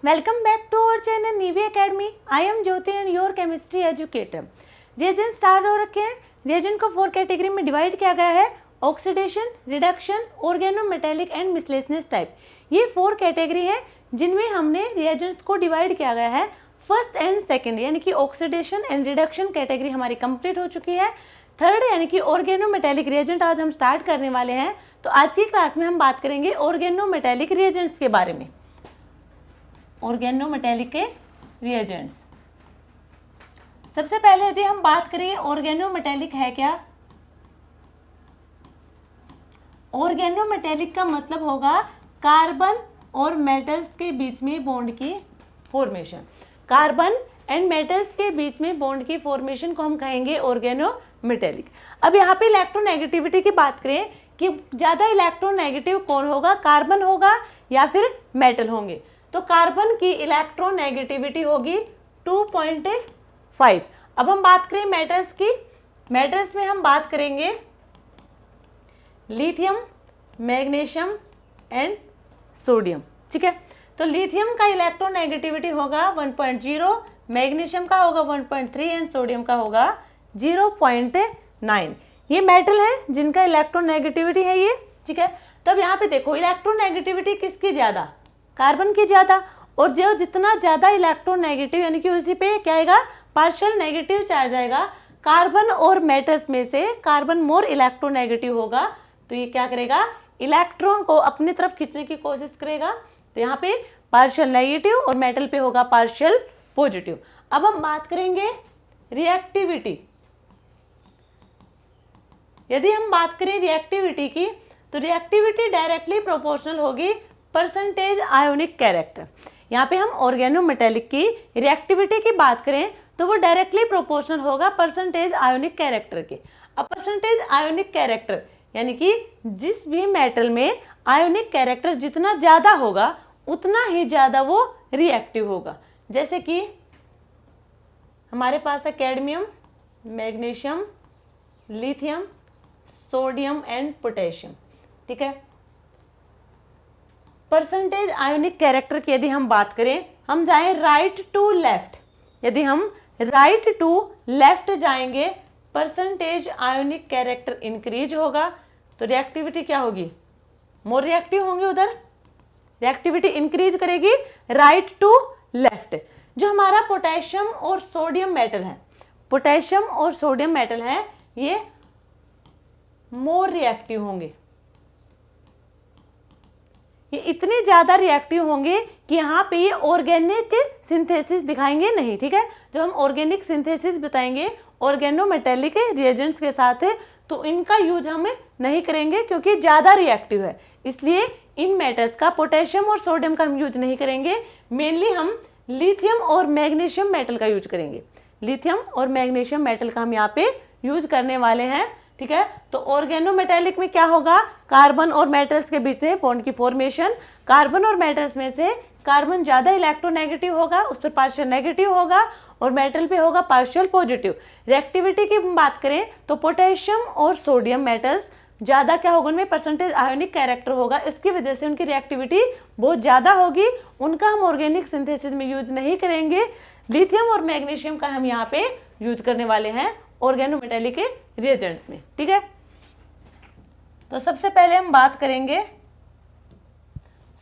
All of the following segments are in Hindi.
Welcome back to our channel Nivi Academy. I am Jyoti and your chemistry educator. Reagent start हो रखे हैं। रिएजेंट को 4 कैटेगरी में डिवाइड किया गया है: oxidation, reduction, organometallic and miscellaneous type. ये 4 कैटेगरी है जिनमें हमने रिएजेंट्स को डिवाइड किया गया है। फर्स्ट एंड सेकंड यानी कि ऑक्सीडेशन एंड रिडक्शन कैटेगरी हमारी कंप्लीट हो चुकी है। थर्ड यानी कि ऑर्गेनोमेटेलिक रिएजेंट आज हम स्टार्ट करने वाले हैं। तो आज की क्लास में हम बात करेंगे ऑर्गेनोमेटेलिक रिएजेंट्स के बारे में। ऑर्गेनोमेटेलिक के रिएजेंट्स, सबसे पहले यदि हम बात करें ऑर्गेनोमेटेलिक है क्या। ऑर्गेनोमेटेलिक का मतलब होगा कार्बन और मेटल्स के बीच में बॉन्ड की फॉर्मेशन। कार्बन एंड मेटल्स के बीच में बॉन्ड की फॉर्मेशन को हम कहेंगे ऑर्गेनोमेटेलिक। अब यहाँ पे इलेक्ट्रोनेगेटिविटी की बात करें कि ज़्यादा इलेक्ट्रोनेगेटिव कौन होगा, कार्बन होगा या फिर मेटल होंगे। तो कार्बन की इलेक्ट्रोनेगेटिविटी होगी 2.5। अब हम बात करें मेटल्स की। मेटल्स में हम बात करेंगे लिथियम, मैग्नीशियम एंड सोडियम। ठीक है, तो लिथियम का इलेक्ट्रोनेगेटिविटी होगा 1.0, मैग्नीशियम का होगा 1.3 एंड सोडियम का होगा 0.9। ये मेटल है जिनका इलेक्ट्रोनेगेटिविटी है ये। ठीक है, तो अब यहाँ पे देखो इलेक्ट्रोनेगेटिविटी किसकी ज़्यादा, कार्बन की ज़्यादा। और जो जितना ज़्यादा इलेक्ट्रोनेगेटिव यानी कि उसी पे क्या आएगा, पार्शियल नेगेटिव चार्ज आएगा। कार्बन और मेटल्स में से कार्बन मोर इलेक्ट्रोनेगेटिव होगा, तो ये क्या करेगा, इलेक्ट्रॉन को अपनी तरफ खींचने की कोशिश करेगा। तो यहाँ पे पार्शियल नेगेटिव और मेटल पे होगा पार्शियल पॉजिटिव। अब हम बात करेंगे रिएक्टिविटी। यदि हम बात करें रिएक्टिविटी की, तो रिएक्टिविटी डायरेक्टली प्रोपोर्शनल होगी परसेंटेज आयोनिक कैरेक्टर। यहाँ पे हम ऑर्गेनोमेटेलिक की रिएक्टिविटी की बात करें तो वो डायरेक्टली प्रोपोर्शनल होगा परसेंटेज आयोनिक कैरेक्टर के। अब परसेंटेज आयोनिक कैरेक्टर यानी कि जिस भी मेटल में आयोनिक कैरेक्टर जितना ज़्यादा होगा उतना ही ज़्यादा वो रिएक्टिव होगा। जैसे कि हमारे पास है cadmium, magnesium, lithium, sodium and potassium. ठीक है, परसेंटेज आयोनिक कैरेक्टर की यदि हम बात करें, हम जाएं राइट टू लेफ्ट। यदि हम राइट टू लेफ्ट जाएंगे परसेंटेज आयोनिक कैरेक्टर इंक्रीज होगा, तो रिएक्टिविटी क्या होगी, मोर रिएक्टिव होंगे, उधर रिएक्टिविटी इंक्रीज करेगी राइट टू लेफ्ट। जो हमारा पोटेशियम और सोडियम मेटल है, पोटेशियम और सोडियम मेटल है, ये मोर रिएक्टिव होंगे। ये इतने ज़्यादा रिएक्टिव होंगे कि यहाँ पे ये ऑर्गेनिक सिंथेसिस दिखाएंगे नहीं। ठीक है, जब हम ऑर्गेनिक सिंथेसिस बताएंगे ऑर्गेनोमेटेलिक रिएजेंट्स के साथ है, तो इनका यूज हम नहीं करेंगे क्योंकि ज़्यादा रिएक्टिव है। इसलिए इन मेटल्स का, पोटेशियम और सोडियम का हम यूज नहीं करेंगे। मेनली हम लिथियम और मैग्नीशियम मेटल का यूज करेंगे। लिथियम और मैग्नीशियम मेटल का हम यहाँ पे यूज करने वाले हैं। ठीक है, तो ऑर्गेनोमेटेलिक में क्या होगा, कार्बन और मेटल्स के बीच में बॉन्ड की फॉर्मेशन। कार्बन और मेटल्स में से कार्बन ज़्यादा इलेक्ट्रोनेगेटिव होगा, उस पर पार्शियल नेगेटिव होगा, और मेटल पे होगा पार्शियल पॉजिटिव। रिएक्टिविटी की बात करें तो पोटेशियम और सोडियम मेटल्स ज़्यादा क्या होगा, उनमें परसेंटेज आयोनिक कैरेक्टर होगा, इसकी वजह से उनकी रिएक्टिविटी बहुत ज़्यादा होगी। उनका हम ऑर्गेनिक सिंथेसिस में यूज नहीं करेंगे। लिथियम और मैग्नीशियम का हम यहाँ पे यूज करने वाले हैं ऑर्गेनोमेटेलिक के रिएजेंट्स में। ठीक है, तो सबसे पहले हम बात करेंगे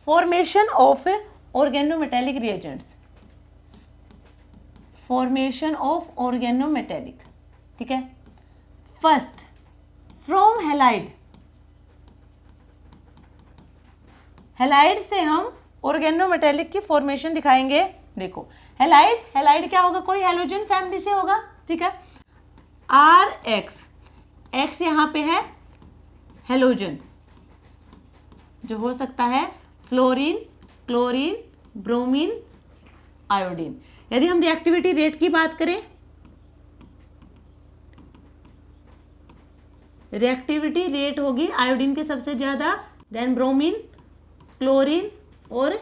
formation of organometallic reagents. Formation of organometallic. ठीक है, फर्स्ट फ्रॉम हैलाइड। हैलाइड से हम ऑर्गेनोमेटेलिक की फॉर्मेशन दिखाएंगे। देखो हैलाइड, हैलाइड क्या होगा, कोई हैलोजन फैमिली से होगा। ठीक है, RX, X यहाँ पे है हेलोजन, जो हो सकता है फ्लोरीन, क्लोरीन, ब्रोमीन, आयोडीन। यदि हम रिएक्टिविटी रेट की बात करें, रिएक्टिविटी रेट होगी आयोडीन के सबसे ज़्यादा, देन ब्रोमीन, क्लोरीन और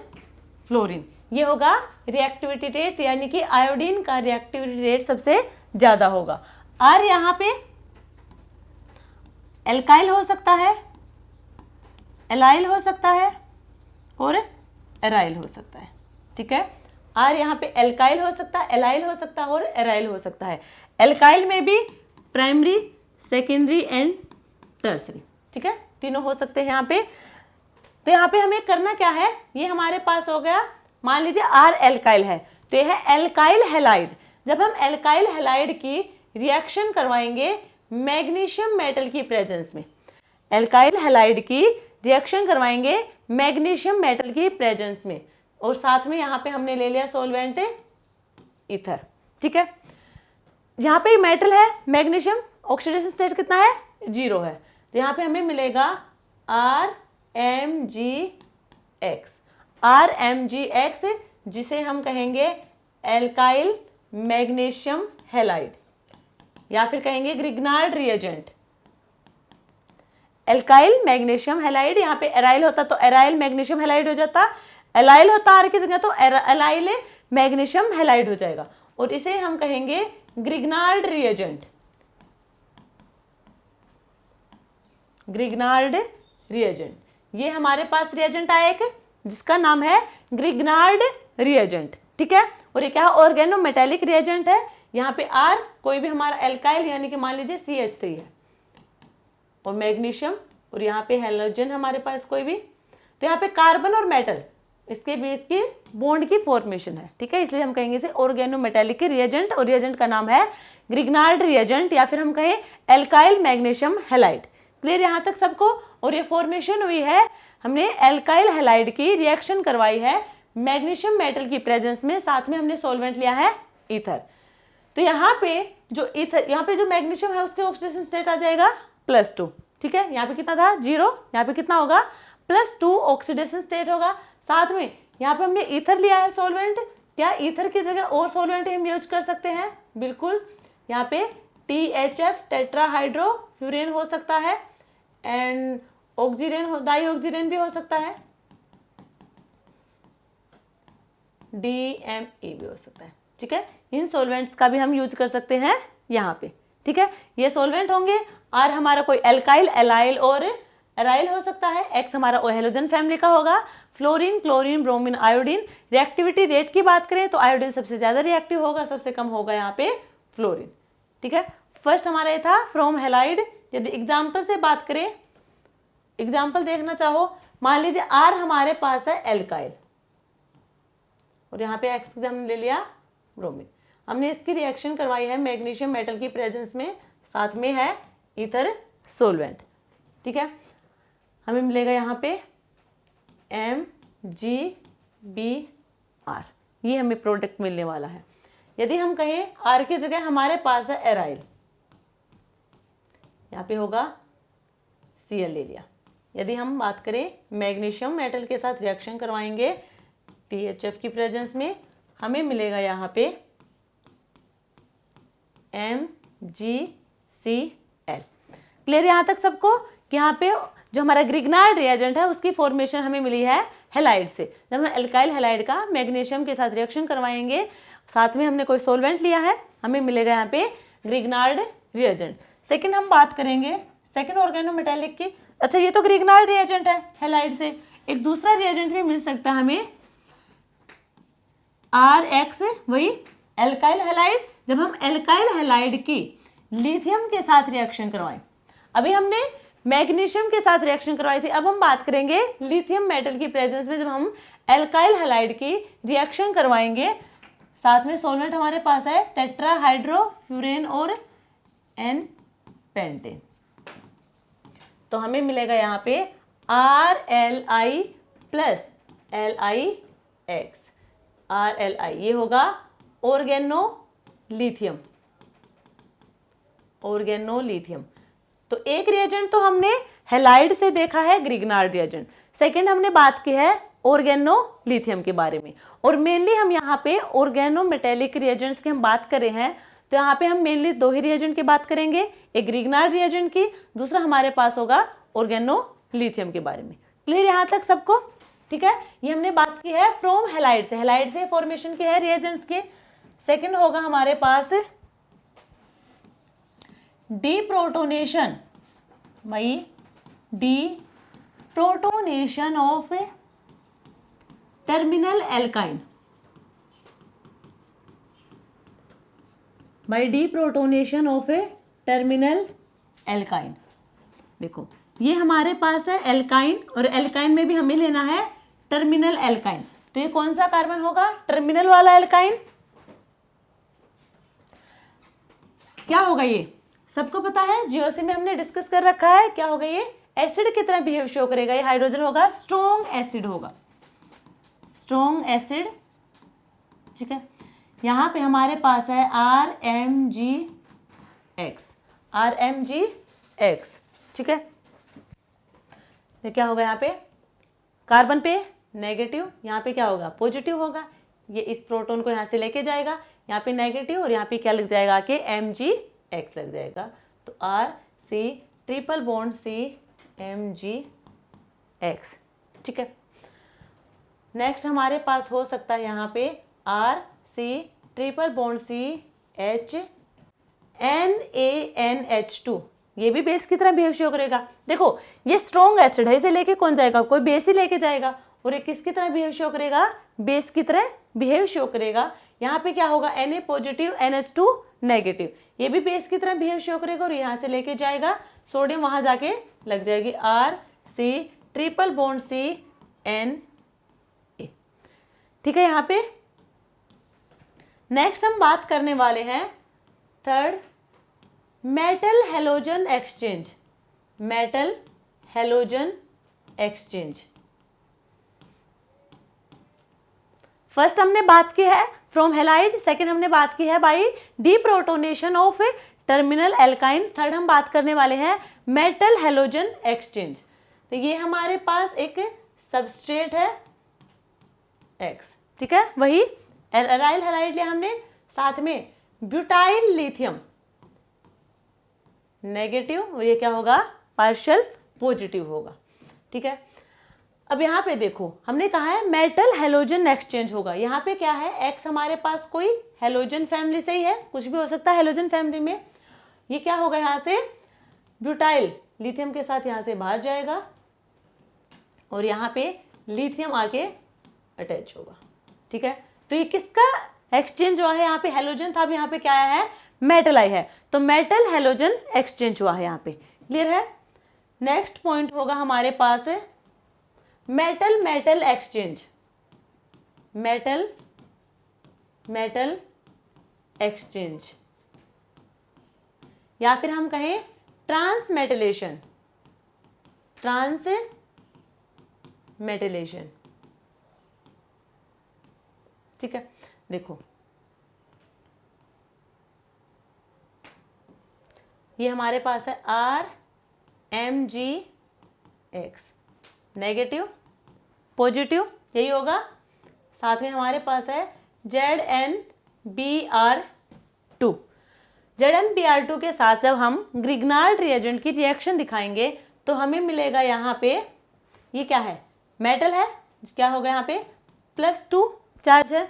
फ्लोरीन। ये होगा रिएक्टिविटी रेट, यानी कि आयोडीन का रिएक्टिविटी रेट सबसे ज़्यादा होगा। R यहाँ पे एल्काइल हो सकता है, एलाइल हो सकता है और एराइल हो सकता है। ठीक है। आर यहाँ पे एल्काइल हो सकता है, एलाइल हो सकता है और एराइल हो सकता है। एल्काइल में भी प्राइमरी, सेकेंडरी एंड टर्सरी, ठीक है, तीनों हो सकते हैं यहाँ पे। तो यहाँ पे हमें करना क्या है, ये हमारे पास हो गया, मान लीजिए आर एल्काइल है तो यह है एल्काइल हैलाइड। जब हम एल्काइल हैलाइड की रिएक्शन करवाएंगे मैग्नीशियम मेटल की प्रेजेंस में, एल्काइल हैलाइड की रिएक्शन करवाएंगे मैग्नीशियम मेटल की प्रेजेंस में, और साथ में यहाँ पे हमने ले लिया सॉल्वेंट ईथर, ठीक है। यहाँ पे मेटल है मैग्नीशियम, ऑक्सीडेशन स्टेट कितना है, 0 है, तो यहाँ पे हमें मिलेगा RMgX, RMgX जिसे हम कहेंगे एल्काइल मैग्नीशियम हैलाइड या फिर कहेंगे Grignard reagent. Alkyl magnesium halide, यहाँ पे एराइल होता तो एराइल मैग्नीशियम हैलाइड हो जाता, एलाइल होता आर की जगह तो एलाइल मैग्नीशियम हैलाइड हो जाएगा, और इसे हम कहेंगे ग्रिग्नार्ड रिएजेंट, ग्रिग्नार्ड रिएजेंट। ये हमारे पास रिएजेंट आया एक जिसका नाम है ग्रिग्नार्ड रिएजेंट, ठीक है। और ये क्या है, ऑर्गेनोमेटेलिक रिएजेंट है। यहाँ पे आर कोई भी हमारा एल्काइल यानी कि मान लीजिए CH3 है, और मैग्नीशियम, और यहाँ पे हैलोजन हमारे पास कोई भी, तो यहाँ पे कार्बन और मेटल इसके बीच की बॉन्ड की फॉर्मेशन है, ठीक है, इसलिए हम कहेंगे इसे ऑर्गेनोमेटेलिक रिएजेंट, और रिएजेंट का नाम है ग्रिग्नार्ड रिएजेंट या फिर हम कहें एल्काइल मैग्नीशियम हैलाइड। क्लियर यहाँ तक सबको। और ये फॉर्मेशन हुई है, हमने एल्काइल हैलाइड की रिएक्शन करवाई है मैग्नीशियम मेटल की प्रेजेंस में, साथ में हमने सॉल्वेंट लिया है ईथर। तो यहाँ पे जो ईथर, यहाँ पे जो मैग्नीशियम है उसके ऑक्सीडेशन स्टेट आ जाएगा +2, ठीक है। यहाँ पे कितना था 0, यहाँ पे कितना होगा +2 ऑक्सीडेशन स्टेट होगा। साथ में यहाँ पे हमने ईथर लिया है सॉल्वेंट, क्या ईथर की जगह और सॉल्वेंट हम यूज कर सकते हैं, बिल्कुल। यहाँ पे THF टेट्राहाइड्रोफ्यूरेन हो सकता है, एंड ऑक्सीडेन डाईऑक्सीडेन भी हो सकता है, DME भी हो सकता है, ठीक है। इन सॉल्वेंट्स का भी हम यूज कर सकते हैं यहाँ पे, ठीक है। ये सॉल्वेंट होंगे, आर हमारा कोई एल्काइल, एलाइल और एराइल हो सकता है, X हमारा हैलोजन फैमिली का होगा, fluorine, chlorine, bromine, iodine. Reactivity rate की बात करें तो आयोडीन सबसे ज्यादा रिएक्टिव होगा, सबसे कम होगा यहाँ पे फ्लोरीन, ठीक है। फर्स्ट हमारा ये था फ्रॉम हैलाइड। यदि एग्जाम्पल से बात करें, एग्जाम्पल देखना चाहो, मान लीजिए आर हमारे पास है एल्काइल, और यहाँ पे X की हमने ले लिया ब्रोमीन, हमने इसकी रिएक्शन करवाई है मैग्नीशियम मेटल की प्रेजेंस में, साथ में है ईथर सॉल्वेंट, ठीक है। हमें मिलेगा यहाँ पे MgBr, ये हमें प्रोडक्ट मिलने वाला है। यदि हम कहें आर की जगह हमारे पास है एराइल, यहाँ पे होगा Cl ले लिया। यदि हम बात करें मैग्नीशियम मेटल के साथ रिएक्शन करवाएंगे THF की प्रेजेंस में, हमें मिलेगा यहाँ पे MgCl। क्लियर यहाँ तक सबको कि यहाँ पे जो हमारा ग्रिग्नार्ड रिएजेंट है उसकी फॉर्मेशन हमें मिली है हैलाइड से। जब हम एल्काइल हैलाइड का मैग्नीशियम के साथ रिएक्शन करवाएंगे, साथ में हमने कोई सॉल्वेंट लिया है, हमें मिलेगा यहाँ पे ग्रिग्नार्ड रिएजेंट। सेकंड हम बात करेंगे सेकंड ऑर्गेनोमेटेलिक की। अच्छा, ये तो ग्रिग्नार्ड रिएजेंट है हैलाइड से, एक दूसरा रिएजेंट भी मिल सकता है हमें RX, वही एल्काइल हैलाइड। जब हम एल्काइल हैलाइड की लिथियम के साथ रिएक्शन करवाएं, अभी हमने मैग्नीशियम के साथ रिएक्शन करवाई थी, अब हम बात करेंगे लिथियम मेटल की प्रेजेंस में जब हम एल्काइल हैलाइड की रिएक्शन करवाएंगे, साथ में सॉल्वेंट हमारे पास है टेट्राहाइड्रोफ्यूरेन और N पेंटेन, तो हमें मिलेगा यहाँ पे RLi प्लस LiX, RLi ये होगा ऑर्गेनोलिथियम, ऑर्गेनोलिथियम। तो एक रिएजेंट तो हमने हैलाइड से देखा है ग्रिग्नार्ड रिएजेंट, सेकंड हमने बात की है ऑर्गेनोलिथियम के बारे में, और मेनली हम यहाँ पे ऑर्गेनोमेटेलिक रिएजेंट्स की हम बात कर रहे हैं, तो यहाँ पे हम मेनली 2 ही रिएजेंट की बात करेंगे, एक ग्रिग्नार्ड रिएजेंट की, दूसरा हमारे पास होगा ऑर्गेनोलिथियम के बारे में। क्लियर यहाँ तक सबको, ठीक है। ये हमने बात की है फ्रॉम हैलाइड से, हैलाइड से फॉर्मेशन की है रिएजेंट्स के। सेकंड होगा हमारे पास deprotonation, deprotonation of terminal alkyne, by deprotonation of a terminal alkyne. देखो ये हमारे पास है एल्काइन, और एल्काइन में भी हमें लेना है टर्मिनल एल्काइन। तो ये कौन सा कार्बन होगा? टर्मिनल वाला एल्काइन। क्या होगा ये? सबको पता है, जीओसी में हमने डिस्कस कर रखा है। क्या होगा ये? एसिड की तरह बिहेव शो करेगा। ये हाइड्रोजन होगा, स्ट्रॉन्ग एसिड होगा, स्ट्रॉन्ग एसिड। ठीक है, यहां पे हमारे पास है RMgX, RMgX। ठीक है, तो क्या होगा यहाँ पे? कार्बन पे नेगेटिव, यहाँ पे क्या होगा? पॉजिटिव होगा। ये इस प्रोटॉन को यहाँ से लेके जाएगा, यहाँ पे नेगेटिव, और यहाँ पे क्या लग जाएगा कि Mgx लग जाएगा। तो RC triple bond C Mgx। ठीक है, नेक्स्ट हमारे पास हो सकता है यहाँ पे RC triple bond C H NaNH2। ये भी बेस की तरह बिहेव शो करेगा। देखो ये स्ट्रॉन्ग एसिड है, इसे लेके कौन जाएगा? कोई बेस ही लेके जाएगा। और ये किसकी तरह बिहेव शो करेगा? बेस की तरह बिहेव शो करेगा। यहाँ पे क्या होगा? Na पॉजिटिव NH2 नेगेटिव, ये भी बेस की तरह बिहेव शो करेगा और यहाँ से लेके जाएगा, सोडियम वहां जाके लग जाएगी RC triple bond C Na। ठीक है, यहाँ पे नेक्स्ट हम बात करने वाले हैं third, metal halogen exchange. Metal halogen exchange. First हमने बात की है फ्रॉम हैलाइड, सेकंड हमने बात की है by deprotonation of terminal alkyne, third हम बात करने वाले हैं मेटल हेलोजन एक्सचेंज। तो ये हमारे पास एक सबस्ट्रेट है X। ठीक है, वही एराइल हैलाइड लिया हमने, साथ में ब्यूटाइल लिथियम नेगेटिव, और ये क्या होगा? पार्शियल पॉजिटिव होगा। ठीक है, अब यहाँ पे देखो हमने कहा है मेटल हेलोजन एक्सचेंज होगा। यहाँ पे क्या है? X हमारे पास कोई हेलोजन फैमिली से ही है, कुछ भी हो सकता है हेलोजन फैमिली में। ये क्या होगा? यहाँ से ब्यूटाइल लिथियम के साथ यहाँ से बाहर जाएगा, और यहाँ पे लिथियम आके अटैच होगा। ठीक है, तो ये किसका एक्सचेंज हुआ है? यहाँ पे हेलोजन था, अब यहाँ पे क्या आया है? मेटल आई है, तो मेटल हेलोजन एक्सचेंज हुआ है यहाँ पे। क्लियर है? नेक्स्ट पॉइंट होगा हमारे पास है metal metal exchange. Metal metal exchange, या फिर हम कहें ट्रांसमेटलेशन। ट्रांसमेटलेशन। ठीक है, देखो ये हमारे पास है RMgX, नेगेटिव पॉजिटिव यही होगा, साथ में हमारे पास है ZnBr2। ZnBr2 के साथ जब हम ग्रिग्नार्ड रिएजेंट की रिएक्शन दिखाएंगे तो हमें मिलेगा यहाँ पे, ये क्या है? मेटल है, क्या होगा यहाँ पे? +2 चार्ज है।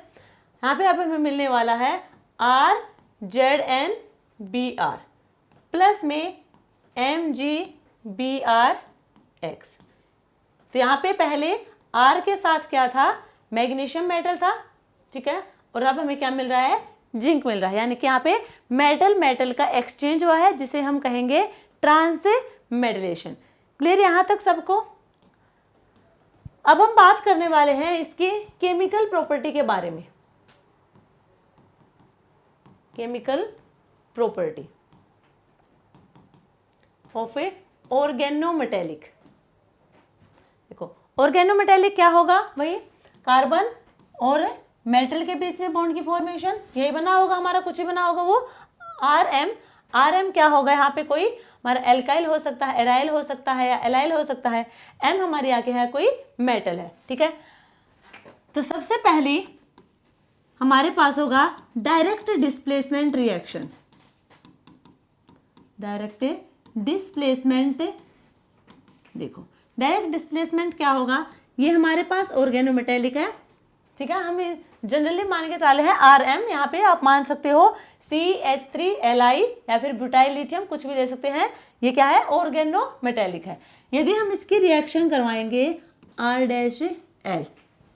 यहाँ पे अब हमें मिलने वाला है RZnBr प्लस में MgBrX। तो यहाँ पे पहले R के साथ क्या था? मैग्नीशियम मेटल था। ठीक है, और अब हमें क्या मिल रहा है? जिंक मिल रहा है, यानी कि यहाँ पे मेटल मेटल का एक्सचेंज हुआ है, जिसे हम कहेंगे ट्रांसमेटलेशन। क्लियर यहाँ तक सबको? अब हम बात करने वाले हैं इसकी केमिकल प्रॉपर्टी के बारे में। Chemical property of A organometallic. देखो ऑर्गेनोमेटेलिक क्या होगा? वही कार्बन और मेटल के बीच में बॉन्ड की फॉर्मेशन, यही बना होगा हमारा, कुछ भी बना होगा वो RM क्या होगा? यहाँ पे कोई हमारा एल्काइल हो सकता है, एराइल हो सकता है, या एलाइल हो सकता है। M हमारे आगे है कोई मेटल है। ठीक है, तो सबसे पहली हमारे पास होगा direct displacement reaction. Direct displacement, देखो डायरेक्ट डिस्प्लेसमेंट क्या होगा? ये हमारे पास ऑर्गेनोमेटेलिक है। ठीक है, हम जनरली मान के चले हैं RM, यहाँ पे आप मान सकते हो CH3Li या फिर ब्यूटाइल लिथियम, कुछ भी ले सकते हैं। ये क्या है? ऑर्गेनोमेटेलिक है। यदि हम इसकी रिएक्शन करवाएंगे R-L,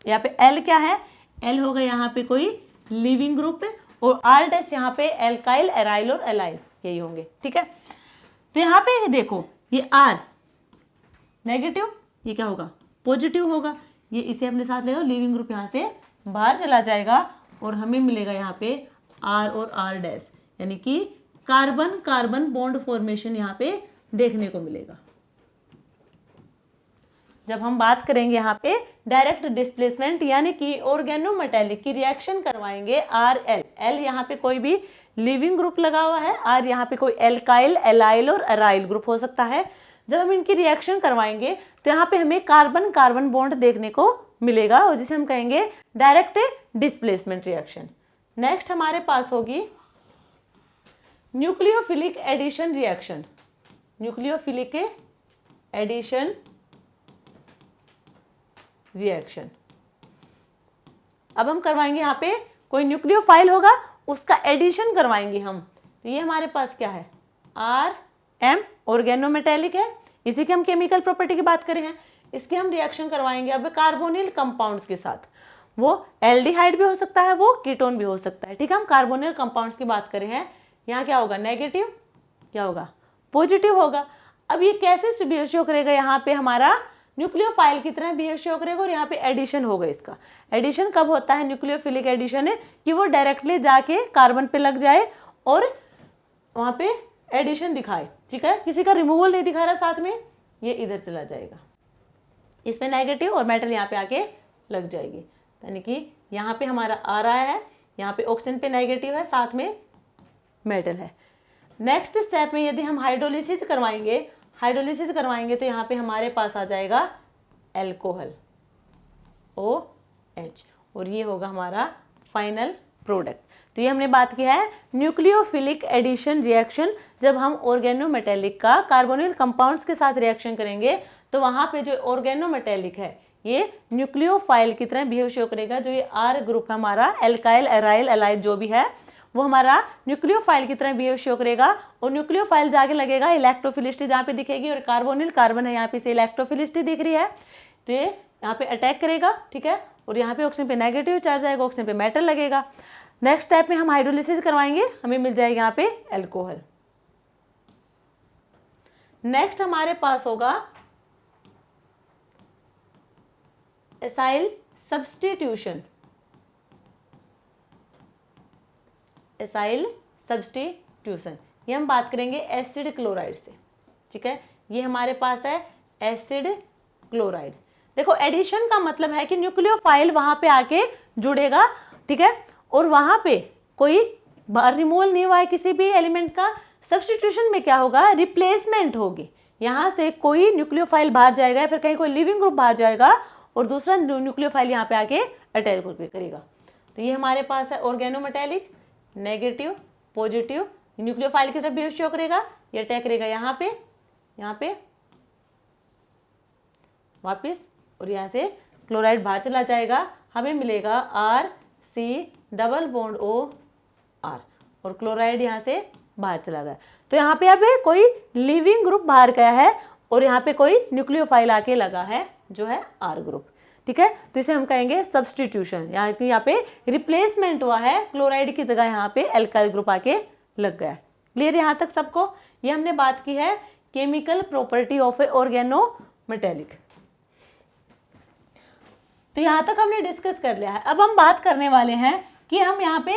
यहाँ पे L क्या है? L होगा यहाँ पे कोई लिविंग ग्रुप, और R डैश यहाँ पे एल्काइल, एराइल और एलाइल यही होंगे, ठीक है। तो यहाँ पे देखो ये R नेगेटिव, ये क्या होगा पॉजिटिव होगा, ये इसे अपने साथ ले लो, लिविंग ग्रुप यहाँ से बाहर चला जाएगा और हमें मिलेगा यहाँ पे R और R डैश, यानी कि कार्बन कार्बन बॉन्ड फॉर्मेशन यहाँ पे देखने को मिलेगा। जब हम बात करेंगे यहाँ पे डायरेक्ट डिस्प्लेसमेंट यानी कि ऑर्गेनोमेटेलिक की रिएक्शन करवाएंगे आर एल, एल यहाँ पे कोई भी लिविंग ग्रुप लगा हुआ है, आर यहाँ पे कोई एल्काइल, एलाइल और एराइल ग्रुप हो सकता है। जब हम इनकी रिएक्शन करवाएंगे तो यहाँ पे हमें कार्बन कार्बन बॉन्ड देखने को मिलेगा और जिसे हम कहेंगे डायरेक्ट डिस्प्लेसमेंट रिएक्शन। नेक्स्ट हमारे पास होगी nucleophilic addition reaction, nucleophilic addition reaction. अब हम करवाएंगे यहाँ पे कोई न्यूक्लियोफाइल होगा उसका एडिशन करवाएंगे हम, तो ये हमारे पास क्या है आर एम, ऑर्गेनोमेटेलिक है, इसी की हम केमिकल प्रॉपर्टी की बात करें हैं, इसके हम रिएक्शन करवाएंगे अब कार्बोनिल कंपाउंड्स के साथ, वो एल्डिहाइड भी हो सकता है, वो कीटोन भी हो सकता है, ठीक है। हम कार्बोनिल कंपाउंड्स की बात करें हैं, यहाँ क्या होगा नेगेटिव, क्या होगा पॉजिटिव होगा। अब ये कैसे बिहेव शो करेगा, यहाँ पे हमारा न्यूक्लियोफाइल की तरह बिहेव शो करेगा और यहाँ पे एडिशन होगा। इसका एडिशन कब होता है न्यूक्लियोफिलिक एडिशन है कि वो डायरेक्टली जाके कार्बन पे लग जाए और वहाँ पे एडिशन दिखाए, ठीक है, किसी का रिमूवल नहीं दिखा रहा साथ में, ये इधर चला जाएगा, इसमें नेगेटिव और मेटल यहाँ पे आके लग जाएगी, यानी कि यहाँ पे हमारा आ रहा है, यहाँ पे ऑक्सीजन पे नेगेटिव है, साथ में मेटल है। नेक्स्ट स्टेप में यदि हम हाइड्रोलिसिस करवाएंगे, हाइड्रोलिसिस करवाएंगे तो यहाँ पे हमारे पास आ जाएगा एल्कोहल OH और ये होगा हमारा फाइनल प्रोडक्ट। तो ये हमने बात की है न्यूक्लियोफिलिक एडिशन रिएक्शन। जब हम ऑर्गेनोमेटेलिक का कार्बोनिल कंपाउंड्स के साथ रिएक्शन करेंगे तो वहाँ पे जो ऑर्गेनोमेटेलिक है ये न्यूक्लियोफाइल की तरह बिहेव शो करेगा। जो ये R ग्रुप है हमारा एल्काइल, एराइल, एलाइल जो भी है वो हमारा न्यूक्लियोफाइल की तरह बिहेव शो करेगा और न्यूक्लियोफाइल जाके लगेगा इलेक्ट्रोफिलिसिटी जहाँ पे दिखेगी और कार्बोनिल कार्बन है यहाँ पे से इलेक्ट्रोफिलिसिटी दिख रही है तो ये यहाँ पे अटैक करेगा, ठीक है, और यहाँ पे ऑक्सीजन पे नेगेटिव चार्ज आएगा, ऑक्सीजन पे मेटल लगेगा। नेक्स्ट स्टेप में हम हाइड्रोलिसिस करवाएंगे, हमें मिल जाएगा यहाँ पे एल्कोहल। नेक्स्ट हमारे पास होगा एसाइल सब्स्टिट्यूशन, एसाइल सब्स्टिट्यूशन, ये हम बात करेंगे एसिड क्लोराइड से, ठीक है, ये हमारे पास है एसिड क्लोराइड। देखो एडिशन का मतलब है कि न्यूक्लियोफाइल वहां पे आके जुड़ेगा, ठीक है, और वहां पे कोई रिमूवल नहीं हुआ है किसी भी एलिमेंट का। सब्स्टिट्यूशन में क्या होगा रिप्लेसमेंट होगी, यहाँ से कोई न्यूक्लियोफाइल बाहर जाएगा या फिर कहीं कोई लिविंग ग्रुप बाहर जाएगा और दूसरा न्यूक्लियोफाइल यहाँ पे आके अटैक करेगा। तो ये हमारे पास है ऑर्गेनोमेटेलिक, नेगेटिव, पॉजिटिव, न्यूक्लियोफाइल की तरफ बिहेव शो करेगा, ये अटैक करेगा यहाँ पे वापिस और यहाँ से क्लोराइड बाहर चला जाएगा, हमें मिलेगा RC डबल बॉन्ड OR और क्लोराइड यहाँ से बाहर चला गया। तो यहाँ पे अब कोई लिविंग ग्रुप बाहर गया है और यहाँ पे कोई न्यूक्लियोफाइल आके लगा है जो है R ग्रुप, ठीक है, तो इसे हम कहेंगे सब्स्टिट्यूशन, यहाँ पे रिप्लेसमेंट हुआ है, क्लोराइड की जगह यहाँ पे एल्काइल ग्रुप आके लग गया है। क्लियर यहाँ तक सबको? ये हमने बात की है chemical property of A organometallic. तो यहाँ तक हमने डिस्कस कर लिया है। अब हम बात करने वाले हैं कि हम यहाँ पे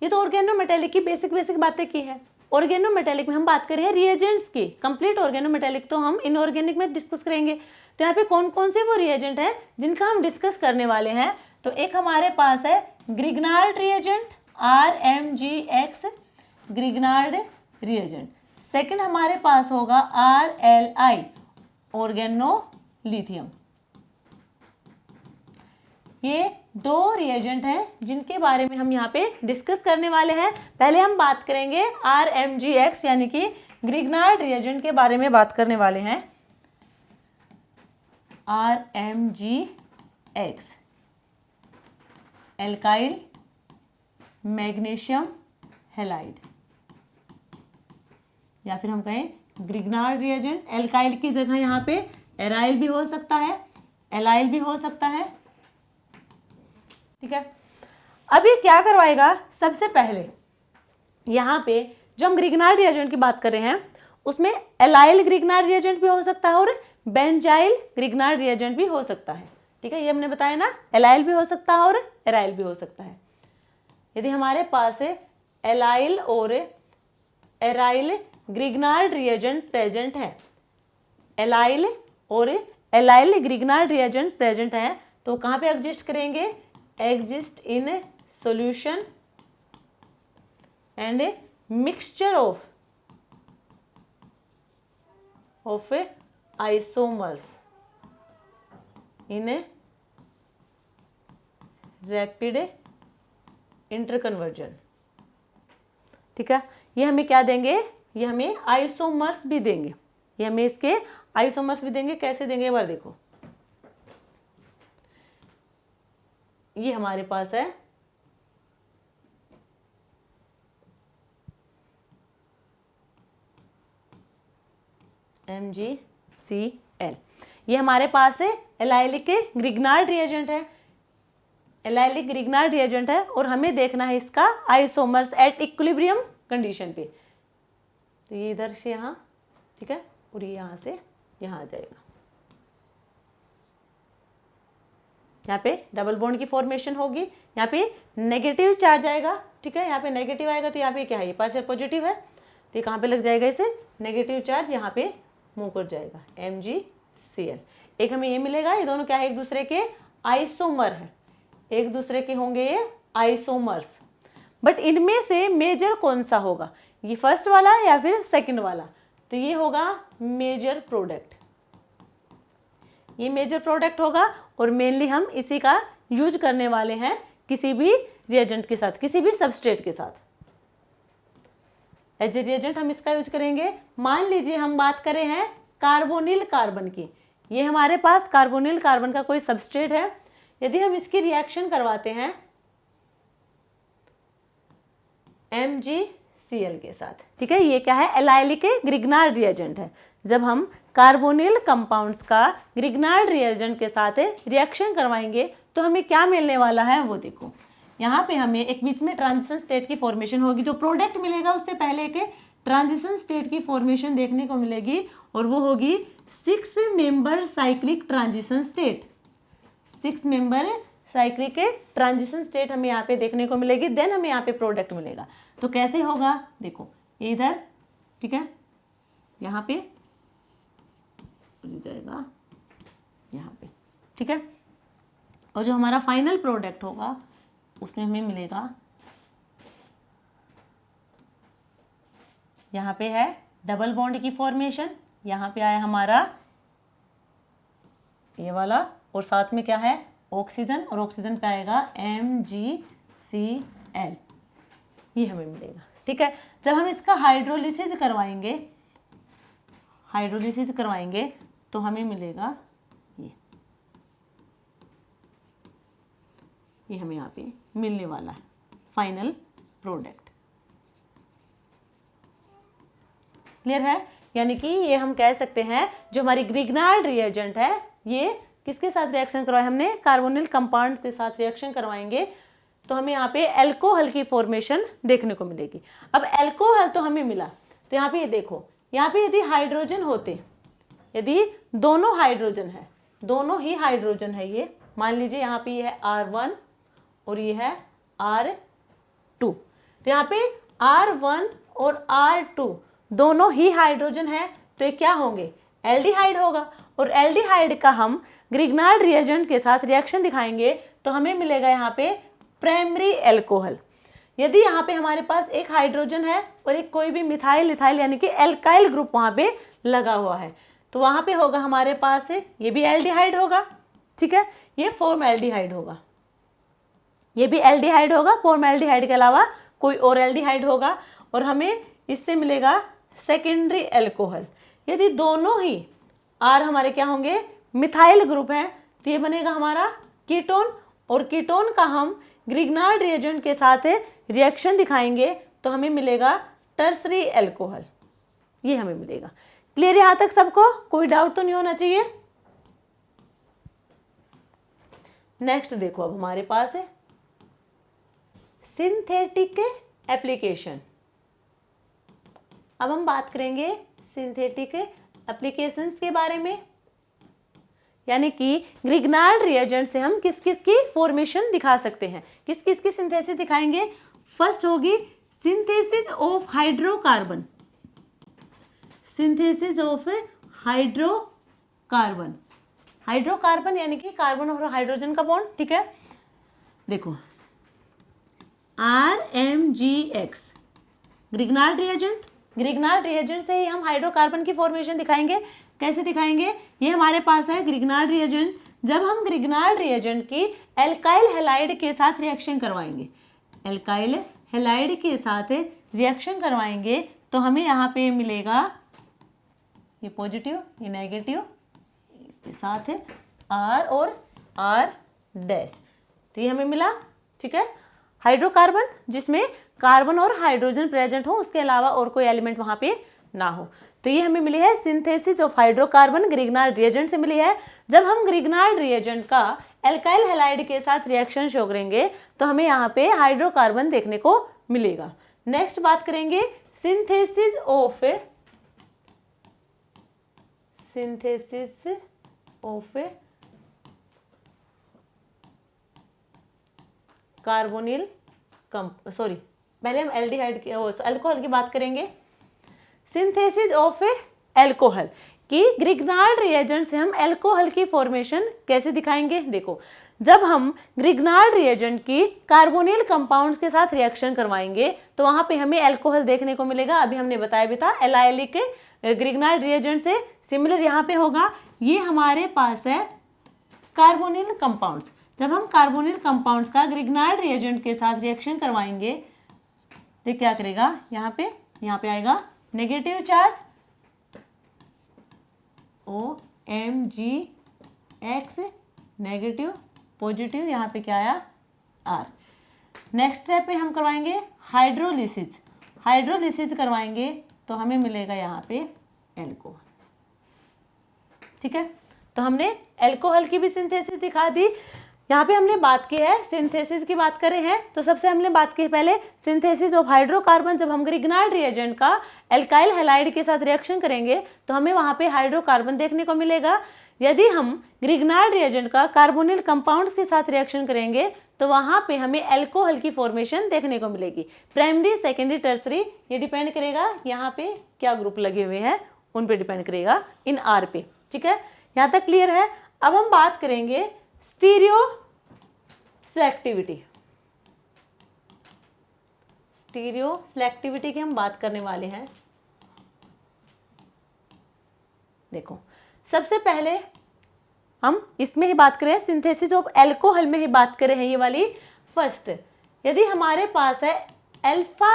ये तो ऑर्गेनोमेटेलिक की बेसिक बातें की है। ऑर्गेनोमेटेलिक में हम बात कर रहे हैं रिएजेंट्स की। कंप्लीट ऑर्गेनोमेटेलिक तो हम इनऑर्गेनिक में डिस्कस करेंगे। तो यहाँ पे कौन कौन से वो रिएजेंट हैं जिनका हम डिस्कस करने वाले हैं। तो एक हमारे पास है Grignard reagent RMgX, Grignard reagent. Second हमारे पास होगा RLI, ऑर्गेनोलिथियम। ये दो रिएजेंट हैं जिनके बारे में हम यहाँ पे डिस्कस करने वाले हैं। पहले हम बात करेंगे RMgX यानी कि ग्रिग्नार्ड रिएजेंट के बारे में बात करने वाले हैं। RMgX एल्काइल मैग्नीशियम हैलाइड, या फिर हम कहें ग्रिग्नार्ड रिएजेंट। एल्काइल की जगह यहाँ पे एराइल भी हो सकता है, एलाइल भी हो सकता है, ठीक है। अब ये क्या करवाएगा, सबसे पहले यहाँ पे जो हम ग्रिग्नार्ड रिएजेंट की बात कर रहे हैं उसमें एलाइल ग्रिग्नार्ड रिएजेंट भी हो सकता है और बेंजाइल ग्रिग्नार्ड रिएजेंट भी हो सकता है। ठीक है, ये हमने बताया ना, एलाइल भी हो सकता है और एराइल भी हो सकता है। यदि हमारे पास एलाइल और एराइल ग्रिग्नार्ड रिएजेंट प्रेजेंट है, एलाइल और एलाइल ग्रिग्नार्ड रिएजेंट प्रेजेंट है, तो कहाँ पे एग्जिस्ट करेंगे, exist in solution and a mixture of isomers in a rapid interconversion. ठीक है, ये हमें क्या देंगे, ये हमें आइसोमर्स भी देंगे, ये हमें इसके आइसोमर्स भी देंगे। कैसे देंगे, एक बार देखो, ये हमारे पास है MgCl, ये हमारे पास है एलाइलिक ग्रिग्नार्ड रिएजेंट है, एलाइलिक ग्रिग्नार्ड रिएजेंट है और हमें देखना है इसका आइसोमर्स एट इक्विलिब्रियम कंडीशन पे। तो ये इधर से यहाँ, ठीक है, और ये यहाँ से यहाँ आ जाएगा, यहाँ पे डबल बॉन्ड की फॉर्मेशन होगी, यहाँ पे नेगेटिव चार्ज आएगा। ठीक है, यहाँ पे नेगेटिव आएगा तो यहाँ पे क्या है, ये पास पॉजिटिव है, तो ये कहाँ पे लग जाएगा, इसे नेगेटिव चार्ज यहाँ पे मूव कर जाएगा, MgCl। एक हमें ये मिलेगा, ये दोनों क्या है, एक दूसरे के आइसोमर है, एक दूसरे के होंगे ये आइसोमर्स। बट इनमें से मेजर कौन सा होगा, ये फर्स्ट वाला या फिर सेकंड वाला, तो ये होगा मेजर प्रोडक्ट, ये मेजर प्रोडक्ट होगा और मेनली हम इसी का यूज करने वाले हैं किसी भी रिएजेंट के साथ, किसी भी सबस्ट्रेट के साथ। एज ए रिएजेंट हम इसका यूज करेंगे। मान लीजिए हम बात करें हैं कार्बोनिल कार्बन की, ये हमारे पास कार्बोनिल कार्बन का कोई सबस्ट्रेट है, यदि हम इसकी रिएक्शन करवाते हैं MgCl के साथ, ठीक है, ये क्या है, एलाइलिक ग्रिग्नार्ड रिएजेंट है। जब हम कार्बोनिल कंपाउंड्स का ग्रिग्नार्ड रिएजेंट के साथ रिएक्शन करवाएंगे तो हमें क्या मिलने वाला है, वो देखो, यहाँ पे हमें एक बीच में ट्रांजिशन स्टेट की फॉर्मेशन होगी, जो प्रोडक्ट मिलेगा उससे पहले एक ट्रांजिशन स्टेट की फॉर्मेशन देखने को मिलेगी और वो होगी 6 member cyclic transition state, 6 member cyclic transition state हमें यहाँ पे देखने को मिलेगी, देन हमें यहाँ पे प्रोडक्ट मिलेगा। तो कैसे होगा, देखो इधर, ठीक है, यहाँ पे जाएगा, यहाँ पे, ठीक है, और जो हमारा फाइनल प्रोडक्ट होगा उसमें हमें मिलेगा, यहाँ पे है डबल बॉन्ड की फॉर्मेशन, यहाँ पे आया हमारा ये वाला और साथ में क्या है, ऑक्सीजन, और ऑक्सीजन पे आएगा MgCl, ये हमें मिलेगा। ठीक है, जब हम इसका हाइड्रोलिसिस करवाएंगे तो हमें मिलेगा ये हमें यहाँ पे मिलने वाला है फाइनल प्रोडक्ट। क्लियर है, यानी कि ये हम कह सकते हैं जो हमारी ग्रिग्नार्ड रिएजेंट है, ये किसके साथ रिएक्शन करवाए हमने, कार्बोनिल कंपाउंड्स के साथ रिएक्शन करवाएंगे तो हमें यहाँ पे एल्कोहल की फॉर्मेशन देखने को मिलेगी। अब एल्कोहल तो हमें मिला, तो यहाँ पे ये देखो, यहाँ पे यदि हाइड्रोजन होते, यदि दोनों हाइड्रोजन है, दोनों ही हाइड्रोजन है, ये मान लीजिए यहाँ पे ये है R1 और ये है R2, तो यहाँ पे R1 और R2 दोनों ही हाइड्रोजन है, तो ये क्या होंगे, एल्डिहाइड होगा, और एल्डिहाइड का हम ग्रिग्नार्ड रिएजेंट के साथ रिएक्शन दिखाएंगे तो हमें मिलेगा यहाँ पे प्राइमरी एल्कोहल। यदि यहाँ पे हमारे पास एक हाइड्रोजन है और एक कोई भी मिथाइल इथाइल यानी कि एल्काइल ग्रुप वहाँ पे लगा हुआ है, तो वहाँ पे होगा हमारे पास ये भी एल्डिहाइड होगा। ठीक है, ये फॉर्मएल्डिहाइड होगा, ये भी एल्डिहाइड होगा, फॉर्मएल्डिहाइड के अलावा कोई और एल्डिहाइड होगा, और हमें इससे मिलेगा सेकेंडरी एल्कोहल। यदि दोनों ही R हमारे क्या होंगे, मिथाइल ग्रुप है, तो ये बनेगा हमारा कीटोन, और कीटोन का हम ग्रिग्नार्ड रिएजेंट के साथ रिएक्शन दिखाएंगे तो हमें मिलेगा टर्सरी एल्कोहल, ये हमें मिलेगा। क्लियर यहाँ तक सबको, कोई डाउट तो नहीं होना चाहिए। नेक्स्ट देखो, अब हमारे पास है सिंथेटिक एप्लीकेशन। अब हम बात करेंगे सिंथेटिक एप्लीकेशंस के बारे में, यानी कि ग्रिग्नार्ड रिएजेंट से हम किस किस की फॉर्मेशन दिखा सकते हैं, किस किस की सिंथेसिस दिखाएंगे। फर्स्ट होगी synthesis of hydrocarbon, synthesis of hydrocarbon. Hydrocarbon यानी कि कार्बन और हाइड्रोजन का बॉन्ड, ठीक है। देखो RMGX Grignard reagent, Grignard reagent से ही हम हाइड्रोकार्बन की फॉर्मेशन दिखाएंगे। कैसे दिखाएंगे, ये हमारे पास है ग्रिग्नार्ड रिएजेंट। जब हम ग्रिग्नार्ड रिएजेंट की एल्काइल हैलाइड के साथ रिएक्शन करवाएंगे, एल्काइल हैलाइड के साथ रिएक्शन करवाएंगे तो हमें यहाँ पे मिलेगा ये पॉजिटिव, ये नेगेटिव, इसके साथ है R और R डैश, तो ये हमें मिला, ठीक है। हाइड्रोकार्बन जिसमें कार्बन और हाइड्रोजन प्रेजेंट हो, उसके अलावा और कोई एलिमेंट वहां पे ना हो, तो ये हमें मिली है synthesis of hydrocarbon Grignard reagent से मिली है। जब हम ग्रिग्नार्ड रिएजेंट का एल्काइल हैलाइड के साथ रिएक्शन शो करेंगे तो हमें यहाँ पे हाइड्रोकार्बन देखने को मिलेगा। नेक्स्ट बात करेंगे सिंथेसिस ऑफ कार्बोनिल सॉरी, पहले हम एल्डिहाइड की अल्कोहल की बात करेंगे। सिंथेसिस ऑफ एल्कोहल कि ग्रिग्नार्ड रिएजेंट से हम एल्कोहल की फॉर्मेशन कैसे दिखाएंगे। देखो जब हम ग्रिग्नार्ड रिएजेंट की कार्बोनिल कंपाउंड्स के साथ रिएक्शन करवाएंगे तो वहां पे हमें एल्कोहल देखने को मिलेगा। अभी हमने बताया भी था एलाइलिक ग्रिग्नार्ड रिएजेंट से सिमिलर यहाँ पे होगा। ये हमारे पास है कार्बोनिल कंपाउंड्स। जब हम कार्बोनिल कंपाउंड्स का ग्रिग्नार्ड रिएजेंट के साथ रिएक्शन करवाएंगे तो क्या करेगा, यहाँ पे आएगा negative charge OMgX, negative, positive, यहाँ पे क्या आया R। नेक्स्ट स्टेप में हम करवाएंगे हाइड्रोलिसिस, हाइड्रोलिसिस करवाएंगे तो हमें मिलेगा यहाँ पे एल्कोहल, ठीक है। तो हमने एल्कोहल की भी सिंथेसिस दिखा दी। यहाँ पे हमने बात की है, सिंथेसिस की बात कर रहे हैं तो सबसे हमने बात की पहले सिंथेसिस ऑफ हाइड्रोकार्बन। जब हम ग्रिग्नार्ड रिएजेंट का एल्काइल हैलाइड के साथ रिएक्शन करेंगे तो हमें वहाँ पे हाइड्रोकार्बन देखने को मिलेगा। यदि हम ग्रिग्नार्ड रिएजेंट का कार्बोनिल कंपाउंड्स के साथ रिएक्शन करेंगे तो वहाँ पे हमें एल्कोहल की फॉर्मेशन देखने को मिलेगी। प्राइमरी, सेकेंडरी, टर्सरी, ये डिपेंड करेगा यहाँ पे क्या ग्रुप लगे हुए हैं उन पे डिपेंड करेगा, इन R पे, ठीक है। यहाँ तक क्लियर है। अब हम बात करेंगे स्टीरियो सेलेक्टिविटी। स्टीरियो सेलेक्टिविटी की हम बात करने वाले हैं। देखो सबसे पहले हम इसमें ही बात करें, सिंथेसिस ऑफ एल्कोहल में ही बात करें हैं, ये वाली फर्स्ट। यदि हमारे पास है alpha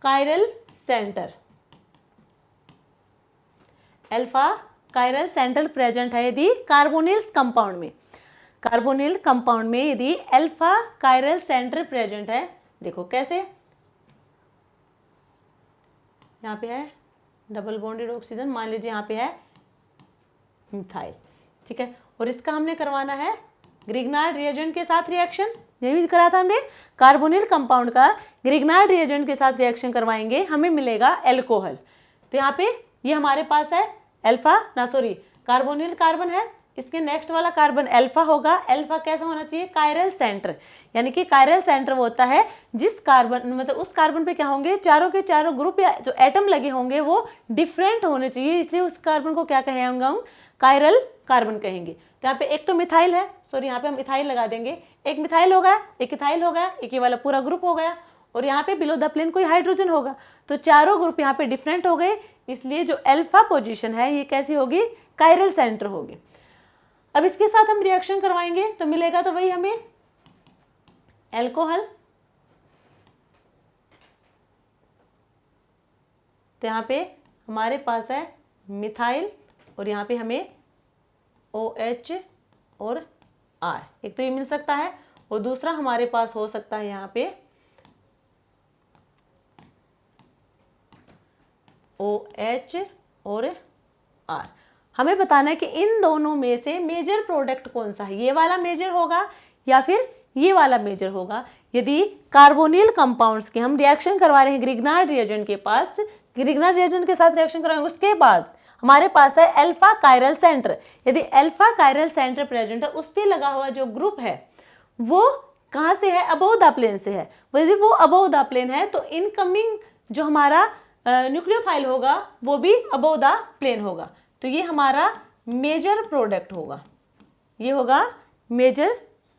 chiral centre, alpha chiral centre present है यदि कार्बोनिल कंपाउंड में, कार्बोनिल कंपाउंड में यदि अल्फा कायरल सेंटर प्रेजेंट है, देखो कैसे, यहाँ पे है डबल बॉन्डेड ऑक्सीजन, मान लीजिए यहाँ पे है मिथाइल, ठीक है। और इसका हमने करवाना है ग्रिग्नार्ड रिएजेंट के साथ रिएक्शन, ये भी करा था हमने। कार्बोनिल कंपाउंड का ग्रिग्नार्ड रिएजेंट के साथ रिएक्शन करवाएंगे, हमें मिलेगा एल्कोहल। तो यहाँ पे ये हमारे पास है कार्बोनिल कार्बन है, इसके नेक्स्ट वाला कार्बन अल्फा होगा। अल्फा कैसा होना चाहिए, कायरल सेंटर, यानी कि कायरल सेंटर वो होता है जिस कार्बन मतलब उस कार्बन पे क्या होंगे, चारों के चारों ग्रुप या जो एटम लगे होंगे वो डिफरेंट होने चाहिए, इसलिए उस कार्बन को क्या कहेंगे हम, कायरल कार्बन कहेंगे। तो यहाँ पे एक तो मिथाइल है, सॉरी यहाँ पे हम मिथाइल लगा देंगे, एक मिथाइल हो गया, एक इथाइल हो गया, एक ये वाला पूरा ग्रुप हो गया, और यहाँ पे बिलो द प्लेन कोई हाइड्रोजन होगा। तो चारों ग्रुप यहाँ पे डिफरेंट हो गए, इसलिए जो अल्फा पोजीशन है ये कैसी होगी, कायरल सेंटर होगी। अब इसके साथ हम रिएक्शन करवाएंगे तो मिलेगा तो वही हमें एल्कोहल। तो यहाँ पे हमारे पास है मिथाइल और यहाँ पे हमें OH और R, एक तो ये मिल सकता है और दूसरा हमारे पास हो सकता है यहाँ पे OH और R। हमें बताना है कि इन दोनों में से मेजर प्रोडक्ट कौन सा है, ये वाला मेजर होगा या फिर ये वाला मेजर होगा। यदि कार्बोनिल कंपाउंड्स के हम रिएक्शन करवा रहे हैं ग्रिग्नार्ड रिएजेंट के पास, ग्रिग्नार्ड रिएजेंट के साथ रिएक्शन करवाएंगे, उसके बाद हमारे पास है अल्फा कायरल सेंटर। यदि अल्फा कायरल सेंटर प्रेजेंट है, उस पर लगा हुआ जो ग्रुप है वो कहाँ से है, अबोव द प्लेन से है। यदि वो अबोव द प्लेन है तो इनकमिंग जो हमारा न्यूक्लियोफाइल होगा वो भी अबोव द प्लेन होगा। तो ये हमारा मेजर प्रोडक्ट होगा, ये होगा मेजर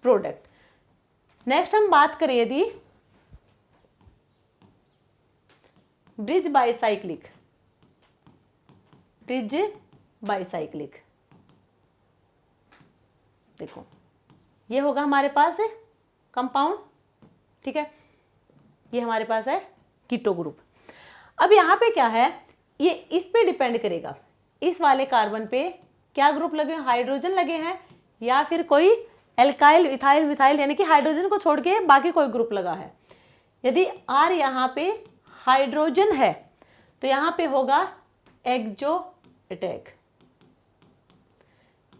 प्रोडक्ट। नेक्स्ट हम बात करें यदि ब्रिज बाइसाइक्लिक, ब्रिज बाइसाइक्लिक, देखो ये होगा हमारे पास है कंपाउंड, ठीक है, ये हमारे पास है कीटो ग्रुप। अब यहाँ पे क्या है, ये इस पे डिपेंड करेगा, इस वाले कार्बन पे क्या ग्रुप लगे, हाइड्रोजन लगे हैं या फिर कोई एल्काइल इथाइल मिथाइल यानी कि हाइड्रोजन को छोड़ के बाकी कोई ग्रुप लगा है। यदि R यहाँ पे हाइड्रोजन है तो यहाँ पे होगा एक्जो अटैक।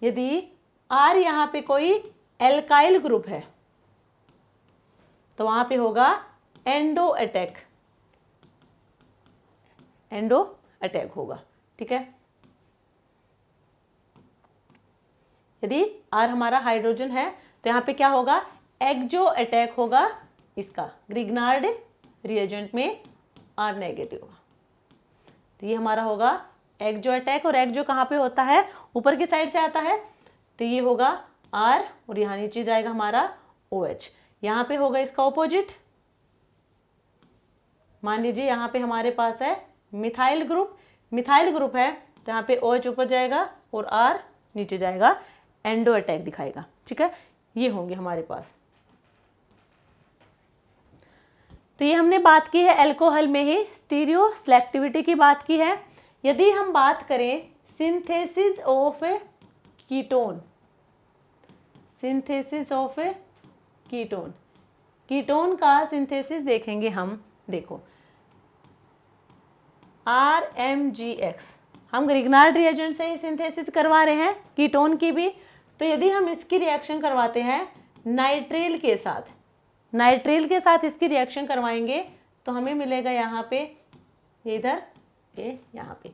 यदि R यहाँ पे कोई एल्काइल ग्रुप है तो वहां पे होगा एंडो अटैक, एंडो अटैक होगा, ठीक है। यदि R हमारा हाइड्रोजन है तो यहाँ पे क्या होगा, एक्जो अटैक होगा इसका, ग्रिग्नार्ड रिएजेंट में R नेगेटिव होगा। तो ये हमारा होगा एक्जो अटैक, और एक्जो कहाँ पे होता है, ऊपर की साइड से आता है, तो ये होगा R और यहाँ नीचे जाएगा हमारा OH। यहाँ पे होगा इसका ऑपोजिट, मान लीजिए यहाँ पे हमारे पास है मिथाइल ग्रुप, मिथाइल ग्रुप है तो यहाँ पे OH ऊपर जाएगा और R नीचे जाएगा, एंडो अटैक दिखाएगा, ठीक है। ये होंगे हमारे पास। तो ये हमने बात की है अल्कोहल में ही स्टीरियो सिलेक्टिविटी की बात की है। यदि हम बात करें synthesis of ketone, synthesis of ketone, ketone का सिंथेसिस देखेंगे हम, देखो RMGX, हम ग्रिग्नार्ड रिएजेंट से ही सिंथेसिस करवा रहे हैं कीटोन की भी। तो यदि हम इसकी रिएक्शन करवाते हैं नाइट्रिल के साथ, नाइट्रिल के साथ इसकी रिएक्शन करवाएंगे तो हमें मिलेगा यहाँ पे, इधर ये यहाँ पे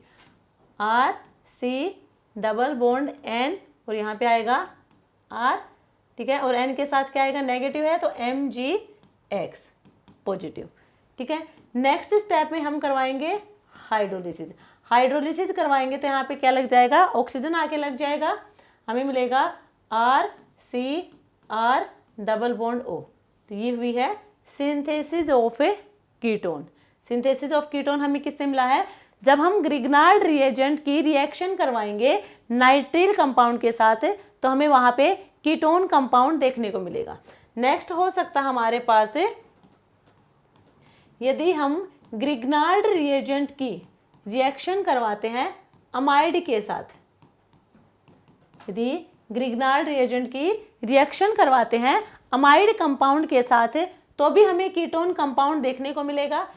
RC डबल बॉन्ड N और यहाँ पे आएगा R, ठीक है, और N के साथ क्या आएगा, नेगेटिव है तो MgX पॉजिटिव, ठीक है। नेक्स्ट स्टेप में हम करवाएंगे हाइड्रोलिसिस, हाइड्रोलिसिस करवाएंगे तो यहाँ पे क्या लग जाएगा, ऑक्सीजन आके लग जाएगा, हमें मिलेगा RCR डबल बॉन्ड O। तो ये हुई है synthesis of A ketone. Synthesis of ketone हमें किससे मिला है, जब हम ग्रिग्नार्ड रिएजेंट की रिएक्शन करवाएंगे नाइट्रिल कंपाउंड के साथ तो हमें वहां पे कीटोन कंपाउंड देखने को मिलेगा। नेक्स्ट हो सकता हमारे पास यदि हम ग्रिग्नार्ड रिएजेंट की रिएक्शन करवाते हैं अमाइड के साथ, यदि ग्रिग्नार्ड रिएजेंट की रिएक्शन करवाते हैं अमाइड कंपाउंड के साथ तो भी हमें कीटोन कंपाउंड देखने को मिलेगा,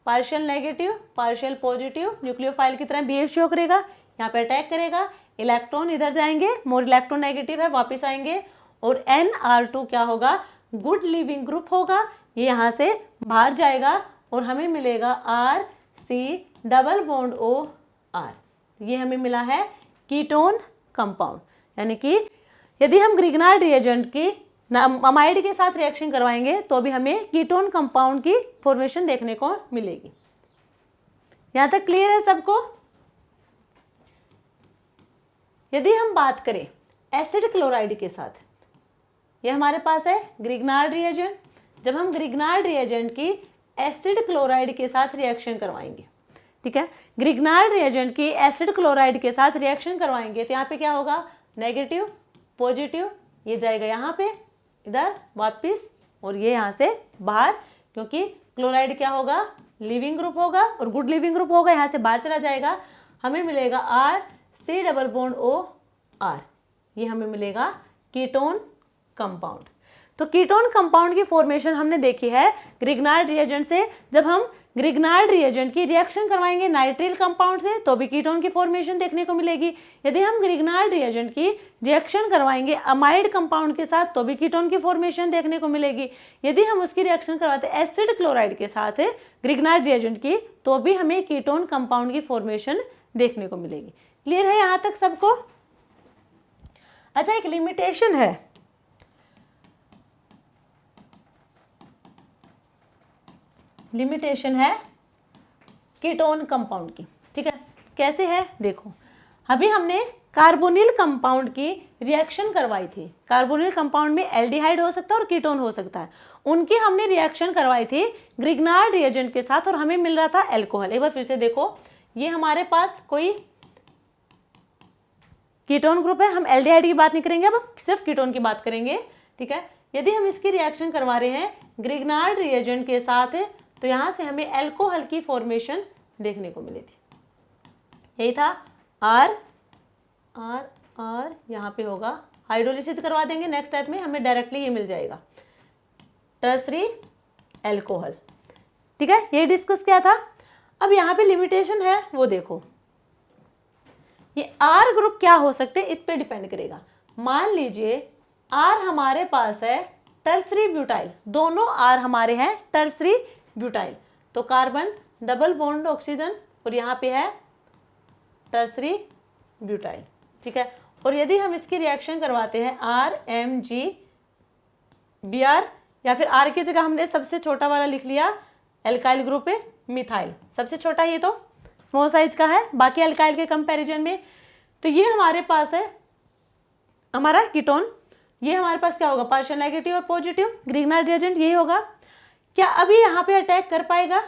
partial negative partial positive, nucleophile की तरह बिहेव शो करेगा, यहाँ पे अटैक करेगा, इलेक्ट्रॉन इधर जाएंगे, मोर इलेक्ट्रॉन नेगेटिव है वापस आएंगे, और Nr2 क्या होगा, गुड लिविंग ग्रुप होगा, ये यहाँ से बाहर जाएगा और हमें मिलेगा RC डबल बॉन्ड OR। ये हमें मिला है कीटोन कंपाउंड। यानी कि यदि हम ग्रिग्नार्ड रिएजेंट की अमाइड के साथ रिएक्शन करवाएंगे तो भी हमें कीटोन कंपाउंड की फॉर्मेशन देखने को मिलेगी। यहां तक क्लियर है सबको। यदि हम बात करें एसिड क्लोराइड के साथ, ये हमारे पास है ग्रिग्नार्ड रिएजेंट, जब हम ग्रिग्नार्ड रिएजेंट की एसिड क्लोराइड के साथ रिएक्शन करवाएंगे, ठीक है, ग्रिग्नार्ड रिएजेंट की एसिड क्लोराइड के साथ रिएक्शन करवाएंगे तो यहाँ पे क्या होगा, नेगेटिव पॉजिटिव, ये जाएगा यहाँ पे इधर वापिस और ये यहाँ से बाहर, क्योंकि क्लोराइड क्या होगा, लिविंग ग्रुप होगा और गुड लिविंग ग्रुप होगा, यहाँ से बाहर चला जाएगा, हमें मिलेगा RC डबल बॉन्ड OR, ये हमें मिलेगा कीटोन कंपाउंड। तो कीटोन कंपाउंड की फॉर्मेशन हमने देखी है ग्रिग्नार्ड रिएजेंट से। जब हम ग्रिग्नार्ड रिएजेंट की रिएक्शन करवाएंगे नाइट्रिल कंपाउंड से तो भी कीटोन की फॉर्मेशन देखने को मिलेगी। यदि हम ग्रिग्नार्ड रिएजेंट की रिएक्शन करवाएंगे अमाइड कंपाउंड के साथ तो भी कीटोन की फॉर्मेशन देखने को मिलेगी। यदि हम उसकी रिएक्शन करवाते एसिड क्लोराइड के साथ ग्रिग्नार्ड रिएजेंट की तो भी हमें कीटोन कंपाउंड की फॉर्मेशन देखने को मिलेगी। क्लियर है यहाँ तक सबको? अच्छा, एक लिमिटेशन है, लिमिटेशन है कीटोन कंपाउंड की। ठीक है, कैसे है देखो, अभी हमने कार्बोनिल कंपाउंड की रिएक्शन करवाई थी। कार्बोनिल कंपाउंड में एल्डिहाइड हो सकता है और कीटोन हो सकता है। उनकी हमने रिएक्शन करवाई थी ग्रिग्नार्ड रिएजेंट के साथ और हमें मिल रहा था अल्कोहल। एक बार फिर से देखो, ये हमारे पास कोई कीटोन ग्रुप है, हम एल्डिहाइड की बात नहीं करेंगे, अब सिर्फ कीटोन की बात करेंगे। ठीक है, यदि हम इसकी रिएक्शन करवा रहे हैं ग्रिग्नार्ड रिएजेंट के साथ तो यहां से हमें अल्कोहल की फॉर्मेशन देखने को मिली थी। यही था आर आर आर, यहाँ पे होगा हाइड्रोलिसिस करवा देंगे नेक्स्ट स्टेप में, हमें डायरेक्टली ये मिल जाएगा टर्सरी अल्कोहल। ठीक है, ये डिस्कस किया था। अब यहाँ पे लिमिटेशन है वो देखो, ये आर ग्रुप क्या हो सकते हैं इस पे डिपेंड करेगा। मान लीजिए आर हमारे पास है टर्सरी ब्यूटाइल, दोनों आर हमारे हैं टर्सरी ब्यूटाइल, तो कार्बन डबल बॉन्ड ऑक्सीजन और यहाँ पे है टर्सरी ब्यूटाइल। ठीक है, और यदि हम इसकी रिएक्शन करवाते हैं RMgBr, या फिर आर की जगह हमने सबसे छोटा वाला लिख लिया एल्काइल ग्रुप है मिथाइल, सबसे छोटा ये तो स्मॉल साइज का है बाकी अल्काइल के कंपैरिजन में, तो ये हमारे पास है हमारा कीटोन। ये हमारे पास क्या होगा, पार्शियल नेगेटिव और पॉजिटिव, ग्रिग्नार्ड रिएजेंट यही होगा। क्या अभी यहाँ पे अटैक कर पाएगा?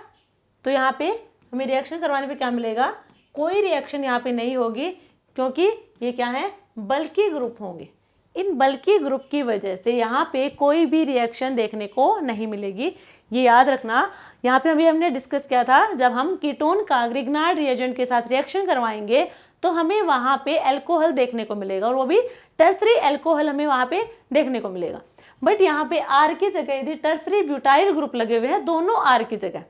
तो यहाँ पे हमें रिएक्शन करवाने पे क्या मिलेगा, कोई रिएक्शन यहाँ पे नहीं होगी, क्योंकि ये क्या है, बल्की ग्रुप होंगे। इन बल्की ग्रुप की वजह से यहाँ पे कोई भी रिएक्शन देखने को नहीं मिलेगी। ये याद रखना, यहाँ पे हमने डिस्कस किया था जब हम कीटोन का ग्रिग्नार्ड रिएजेंट के साथ रिएक्शन करवाएंगे तो हमें वहाँ पे अल्कोहल देखने को मिलेगा, और वो भी टर्सरी अल्कोहल हमें वहाँ पे देखने को मिलेगा। बट यहाँ पे आर की जगह यदि टर्सरी ब्यूटाइल ग्रुप लगे हुए हैं, दोनों आर की जगह,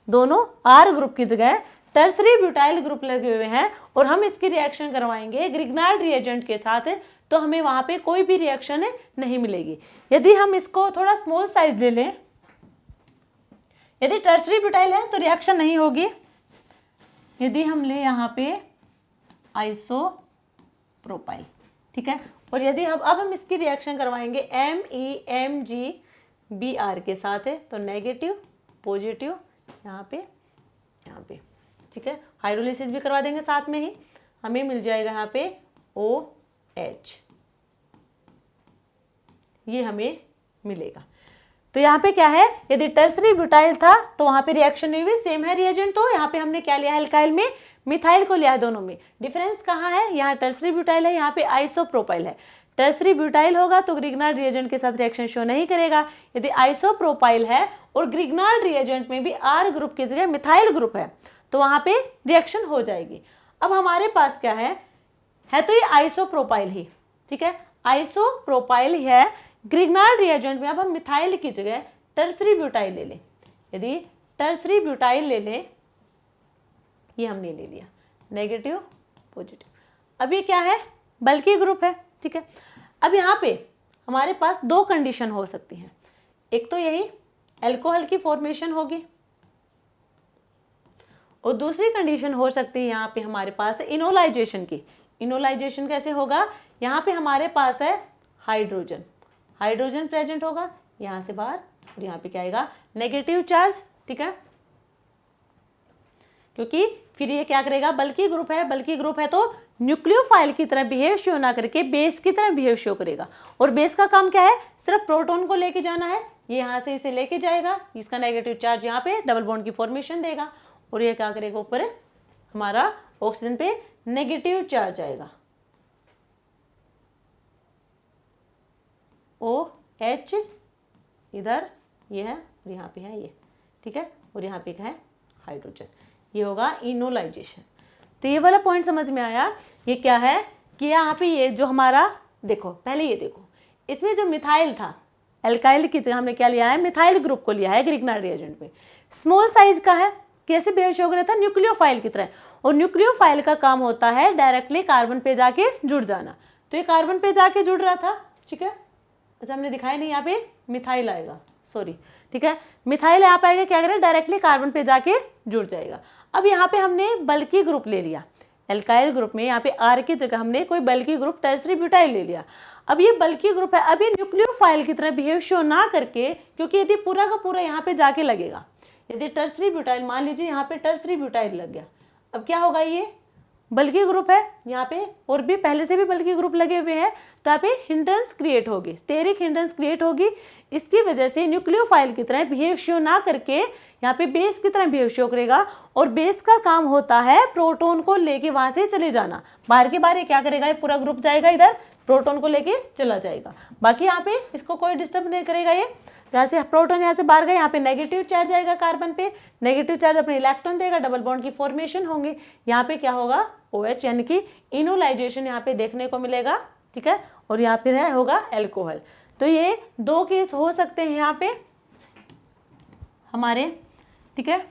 दोनों आर ग्रुप की जगह टर्सरी ब्यूटाइल ग्रुप लगे हुए हैं और हम इसकी रिएक्शन करवाएंगे ग्रिग्नार्ड रिएजेंट के साथ तो हमें वहाँ पे कोई भी रिएक्शन नहीं मिलेगी। यदि हम इसको थोड़ा स्मॉल साइज ले लें, यदि टर्सरी ब्यूटाइल है तो रिएक्शन नहीं होगी। यदि हम ले यहाँ पे आइसोप्रोपाइल, ठीक है, और यदि अब हम इसकी रिएक्शन करवाएंगे MEmgBr के साथ है तो नेगेटिव पॉजिटिव यहाँ पे, ठीक है, हाइड्रोलिसिस भी करवा देंगे साथ में ही, हमें मिल जाएगा यहाँ पे OH, ये हमें मिलेगा। तो यहाँ पे क्या है, यदि टर्सरी ब्यूटाइल था तो वहाँ पे रिएक्शन नहीं हुई, सेम है रिएजेंट, तो यहाँ पे हमने क्या लिया है, अल्काइल में मिथाइल को लिया है। दोनों में डिफरेंस कहाँ है, यहाँ टर्सरी ब्यूटाइल है, यहाँ पे आइसोप्रोपाइल है। टर्सरी ब्यूटाइल होगा तो ग्रिग्नार्ड रिएजेंट के साथ रिएक्शन शो नहीं करेगा। यदि आइसोप्रोपाइल है और ग्रिग्नार्ड रिएजेंट में भी आर ग्रुप की जगह मिथाइल ग्रुप है तो वहाँ पे रिएक्शन हो जाएगी। अब हमारे पास क्या है तो ये आइसोप्रोपाइल ही, ठीक है, आइसोप्रोपाइल ही है। ग्रिग्नार्ड रिएजेंट में अब हम मिथाइल की जगह टर्सरी ब्यूटाइल ले लें। यदि टर्सरी ब्यूटाइल ले लें, ये हमने ले लिया नेगेटिव पॉजिटिव, अब ये क्या है, बल्कि ग्रुप है, ठीक है। अब यहाँ पे हमारे पास दो कंडीशन हो सकती हैं, एक तो यही अल्कोहल की फॉर्मेशन होगी और दूसरी कंडीशन हो सकती है यहाँ पे हमारे पास इनोलाइजेशन की। इनोलाइजेशन कैसे होगा, यहाँ पे हमारे पास है हाइड्रोजन, हाइड्रोजन प्रेजेंट होगा यहाँ से बाहर और यहाँ पे क्या आएगा, नेगेटिव चार्ज, ठीक है, क्योंकि फिर ये क्या करेगा, बल्कि ग्रुप है, बल्कि ग्रुप है तो न्यूक्लियोफाइल की तरह बिहेव शो ना करके बेस की तरह बिहेव शो करेगा। और बेस का काम क्या है, सिर्फ प्रोटॉन को लेके जाना है, ये यहाँ से इसे लेके जाएगा, इसका नेगेटिव चार्ज यहाँ पे डबल बॉन्ड की फॉर्मेशन देगा और ये क्या करेगा, ऊपर हमारा ऑक्सीजन पे नेगेटिव चार्ज आएगा, OH इधर ये है और यहाँ पे है ये, ठीक है, और यहाँ पे क्या है, हाइड्रोजन, ये होगा इनोलाइजेशन। तो ये वाला पॉइंट समझ में आया। ये क्या है कि यहाँ पे ये जो हमारा, देखो पहले ये देखो, इसमें जो मिथाइल था एल्काइल की जगह हमने क्या लिया है, मिथाइल ग्रुप को लिया है ग्रिग्नार्ड रिएजेंट में। स्मॉल साइज का है, कैसे बिहेव हो रहा था, न्यूक्लियोफाइल की तरह, और न्यूक्लियोफाइल का काम होता है डायरेक्टली कार्बन पे जाके जुड़ जाना, तो ये कार्बन पे जाके जुड़ रहा था, ठीक है। अच्छा हमने दिखाया नहीं, यहाँ पे मिथाइल आएगा, सॉरी, ठीक है, मिथाइल यहाँ पे आएगा, क्या करें, डायरेक्टली कार्बन पे जाके जुड़ जाएगा। अब यहाँ पे हमने बल्कि ग्रुप ले लिया, एल्काइल ग्रुप में यहाँ पे आर की जगह हमने कोई बल्कि ग्रुप टर्सरी ब्यूटाइल ले लिया। अब ये बल्कि ग्रुप है, अब ये न्यूक्लियोफाइल की तरह बिहेव शो ना करके, क्योंकि यदि पूरा का पूरा यहाँ पे जाके लगेगा, यदि टर्सरी ब्यूटाइल मान लीजिए यहाँ पे टर्सरी ब्यूटाइल लग गया, अब क्या होगा, ये बल्कि ग्रुप है यहाँ पे, और भी पहले से भी बल्कि ग्रुप लगे हुए हैं, तो यहाँ पे हिंड्रेंस क्रिएट होगी, स्टेरिक हिंड्रेंस क्रिएट होगी। इसकी वजह से न्यूक्लियोफाइल की तरह बिहेव शो ना करके यहाँ पे बेस की तरह बिहेव शो करेगा, और बेस का काम होता है प्रोटॉन को लेके वहां से चले जाना, बाहर के बाहर ये क्या करेगा, ये पूरा ग्रुप जाएगा इधर, प्रोटॉन को लेके चला जाएगा, बाकी यहाँ पे इसको कोई डिस्टर्ब नहीं करेगा। ये जहाँ से प्रोटॉन यहाँ से बाहर गए, यहाँ पे नेगेटिव चार्ज आएगा कार्बन पे, नेगेटिव चार्ज अपने इलेक्ट्रॉन देगा, डबल बॉन्ड की फॉर्मेशन होंगे, यहाँ पे क्या होगा, OH यानी कि इनोलाइजेशन यहाँ पे देखने को मिलेगा, ठीक है, और यहाँ पे होगा एल्कोहल। तो ये दो केस हो सकते हैं यहाँ पे हमारे, ठीक है।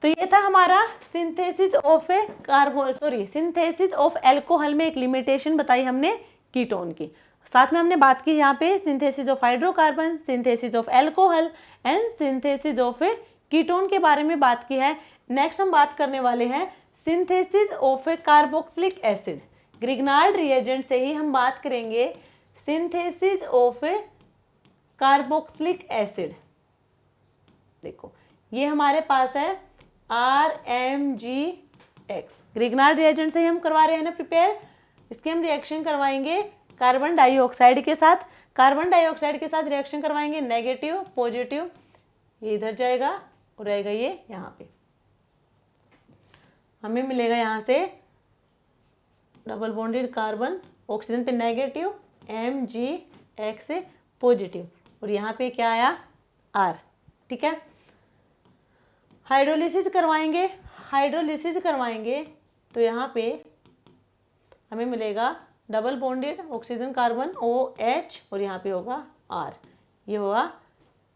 तो ये था हमारा synthesis of synthesis of alcohol में एक लिमिटेशन बताई हमने कीटोन की, साथ में हमने बात की यहाँ पे synthesis of hydrocarbon, synthesis of alcohol and synthesis of ketone के बारे में बात की है। नेक्स्ट हम बात करने वाले हैं synthesis of carboxylic acid. Grignard reagent से ही हम बात करेंगे सिंथेसिस ऑफ कार्बोक्सिलिक एसिड। देखो ये हमारे पास है RMgX, ग्रिग्नार्ड रिएजेंट से ही हम करवा रहे हैं ना प्रिपेयर। इसके हम रिएक्शन करवाएंगे कार्बन डाइऑक्साइड के साथ, कार्बन डाइऑक्साइड के साथ रिएक्शन करवाएंगे, नेगेटिव पॉजिटिव, ये इधर जाएगा और रहेगा ये यहाँ पे, हमें मिलेगा यहाँ से डबल बॉन्डेड कार्बन, ऑक्सीजन पे नेगेटिव, MgX पॉजिटिव, और यहाँ पे क्या आया R, ठीक है। हाइड्रोलिसिस करवाएंगे तो यहाँ पे हमें मिलेगा double bonded oxygen carbon OH, और यहाँ पे होगा R, ये होगा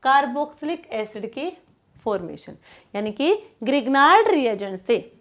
कार्बोक्सिलिक एसिड की फॉर्मेशन। यानी कि ग्रिग्नार्ड रिएजेंट से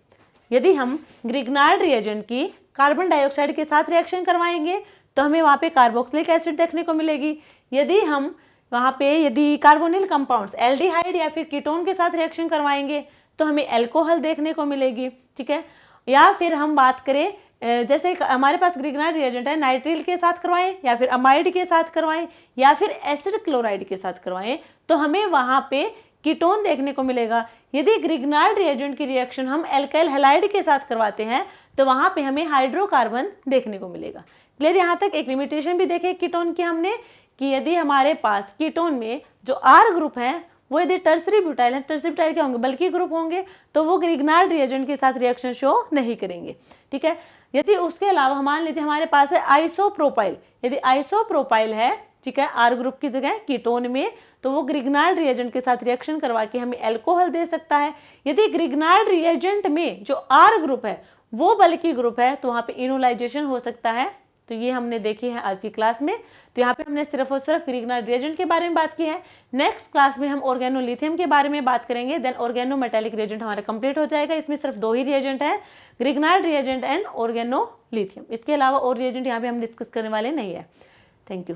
यदि हम ग्रिग्नार्ड रिएजेंट की कार्बन डाइऑक्साइड के साथ रिएक्शन करवाएंगे तो हमें वहाँ पे कार्बोक्सिलिक एसिड देखने को मिलेगी। यदि हम वहाँ पे यदि कार्बोनिल कंपाउंड्स एल्डिहाइड या फिर कीटोन के साथ रिएक्शन करवाएंगे तो हमें एल्कोहल देखने को मिलेगी, ठीक है। या फिर हम बात करें जैसे हमारे पास ग्रिग्नार्ड रिएजेंट है, नाइट्रिल के साथ करवाएं या फिर अमाइड के साथ करवाएं या फिर एसिड क्लोराइड के साथ करवाएं तो हमें वहाँ पे कीटोन देखने को मिलेगा। यदि ग्रिग्नार्ड रिएजेंट की रिएक्शन हम एल्काइल हैलाइड के साथ करवाते हैं तो वहाँ पे हमें हाइड्रोकार्बन देखने को मिलेगा। क्लियर। यहाँ तक एक लिमिटेशन भी देखे कीटोन की हमने कि यदि हमारे पास कीटोन में जो R ग्रुप है वो यदि टर्सरी ब्यूटाइल है, टर्सरी ब्यूटाइल क्या होंगे, बल्कि ग्रुप होंगे, तो वो ग्रिग्नार्ड रिएजेंट के साथ रिएक्शन शो नहीं करेंगे, ठीक है। यदि उसके अलावा मान लीजिए हमारे पास है आइसोप्रोपाइल, यदि आइसोप्रोपाइल है, ठीक है, R ग्रुप की जगह कीटोन में, तो वो ग्रिग्नार्ड रिएजेंट के साथ रिएक्शन करवा के हमें एल्कोहल दे सकता है। यदि ग्रिग्नार्ड रिएजेंट में जो R ग्रुप है वो बल्कि ग्रुप है तो वहाँ पे इनोलाइजेशन हो सकता है। तो ये हमने देखी है आज की क्लास में। तो यहाँ पे हमने सिर्फ और सिर्फ ग्रिग्नार्ड रिएजेंट के बारे में बात की है। नेक्स्ट क्लास में हम ऑर्गेनोलिथियम के बारे में बात करेंगे, देन ऑर्गेनोमेटालिक रिएजेंट हमारा कंप्लीट हो जाएगा। इसमें सिर्फ दो ही रिएजेंट है, ग्रिग्नार्ड रिएजेंट एंड ऑर्गेनोलिथियम। इसके अलावा और रिएजेंट यहाँ पे हम डिस्कस करने वाले नहीं है। Thank you.